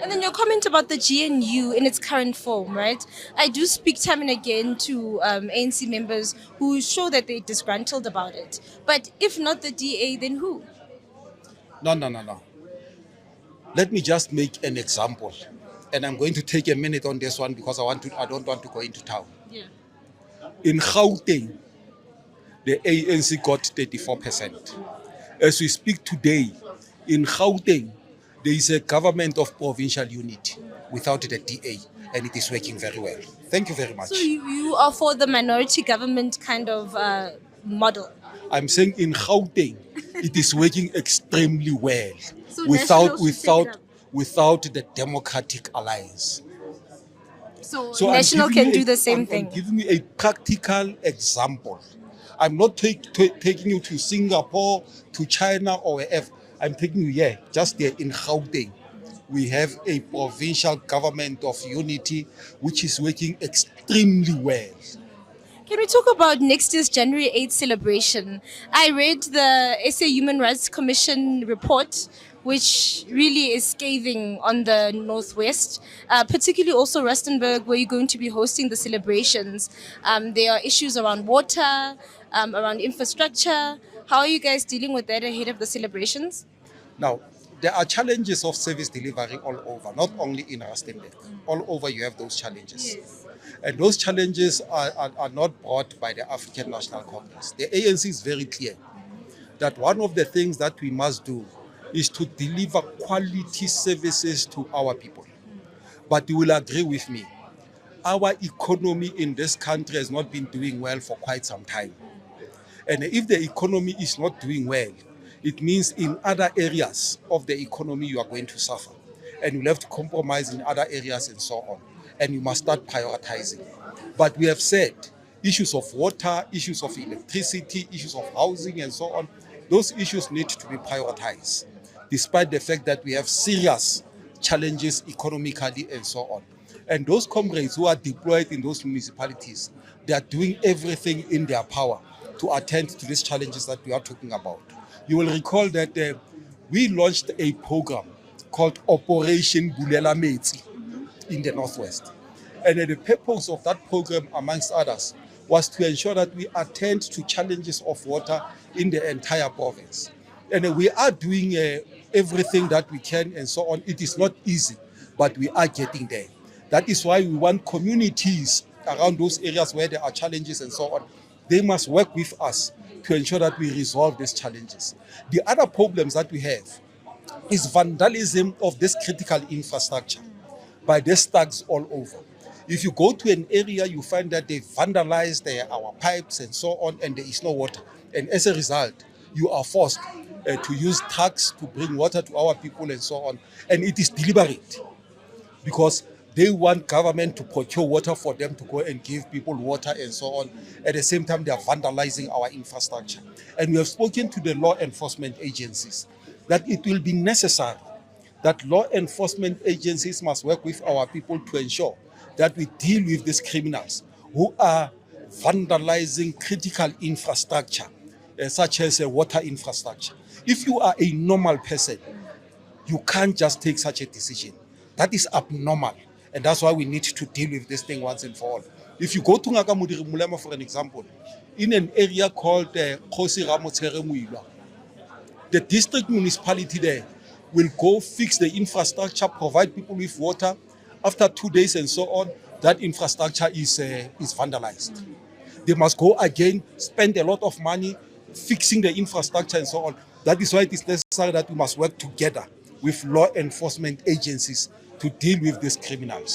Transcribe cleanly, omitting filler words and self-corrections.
And then your comment about the GNU in its current form, right? I do speak time and again to ANC members who show that they're disgruntled about it. But if not the DA, then who? No, no, no, no. Let me just make an example. And I'm going to take a minute on this one because I don't want to go into town. Yeah. In Gauteng, the ANC got 34%. As we speak today, in Gauteng, there is a government of provincial unity without the DA, and it is working very well. Thank you very So much. you are for the minority government kind of model. I'm saying in Gauteng, it is working extremely well So without National should step it without up. without the Democratic Alliance. So So National can do the same I'm thing. giving you a practical example. I'm not taking you to Singapore, to China, or wherever. I'm taking you here, just there in Gauteng. We have a provincial government of unity which is working extremely well. Can we talk about next year's January 8th celebration? I read the SA Human Rights Commission report, which really is scathing on the Northwest, particularly also Rustenburg, where you're going to be hosting the celebrations. There are issues around water, around infrastructure. How are you guys dealing with that ahead of the celebrations? Now, there are challenges of service delivery all over, not only in Rustenburg. All over you have those challenges. And those challenges are not brought by the African National Congress. The ANC is very clear that one of the things that we must do is to deliver quality services to our people. But you will agree with me, our economy in this country has not been doing well for quite some time. And if the economy is not doing well, it means in other areas of the economy you are going to suffer. And you'll have to compromise in other areas and so on. And you must start prioritizing. But we have said issues of water, issues of electricity, issues of housing and so on, those issues need to be prioritized, despite the fact that we have serious challenges economically and so on. And those comrades who are deployed in those municipalities, they are doing everything in their power to attend to these challenges that we are talking about. You will recall that we launched a program called Operation Bulela Metsi in the Northwest. And the purpose of that program, amongst others, was to ensure that we attend to challenges of water in the entire province. And we are doing everything that we can and so on. It is not easy, but we are getting there. That is why we want communities around those areas where there are challenges and so on. They must work with us to ensure that we resolve these challenges. The other problems that we have is vandalism of this critical infrastructure by the thugs all over. If you go to an area, you find that they vandalized our pipes and so on, and there is no water. And as a result, you are forced to use trucks to bring water to our people and so on. And it is deliberate because they want government to procure water for them to go and give people water and so on. At the same time, they are vandalizing our infrastructure. And we have spoken to the law enforcement agencies that it will be necessary that law enforcement agencies must work with our people to ensure that we deal with these criminals who are vandalizing critical infrastructure, such as water infrastructure. If you are a normal person, you can't just take such a decision. That is abnormal. And that's why we need to deal with this thing once and for all. If you go to Ngakamudiri Mulema, for an example, in an area called Khosi Ramotshere Muilwa, the district municipality there will go fix the infrastructure, provide people with water. After 2 days and so on, that infrastructure is vandalized. They must go again, spend a lot of money fixing the infrastructure and so on. That is why it is necessary that we must work together with law enforcement agencies to deal with these criminals.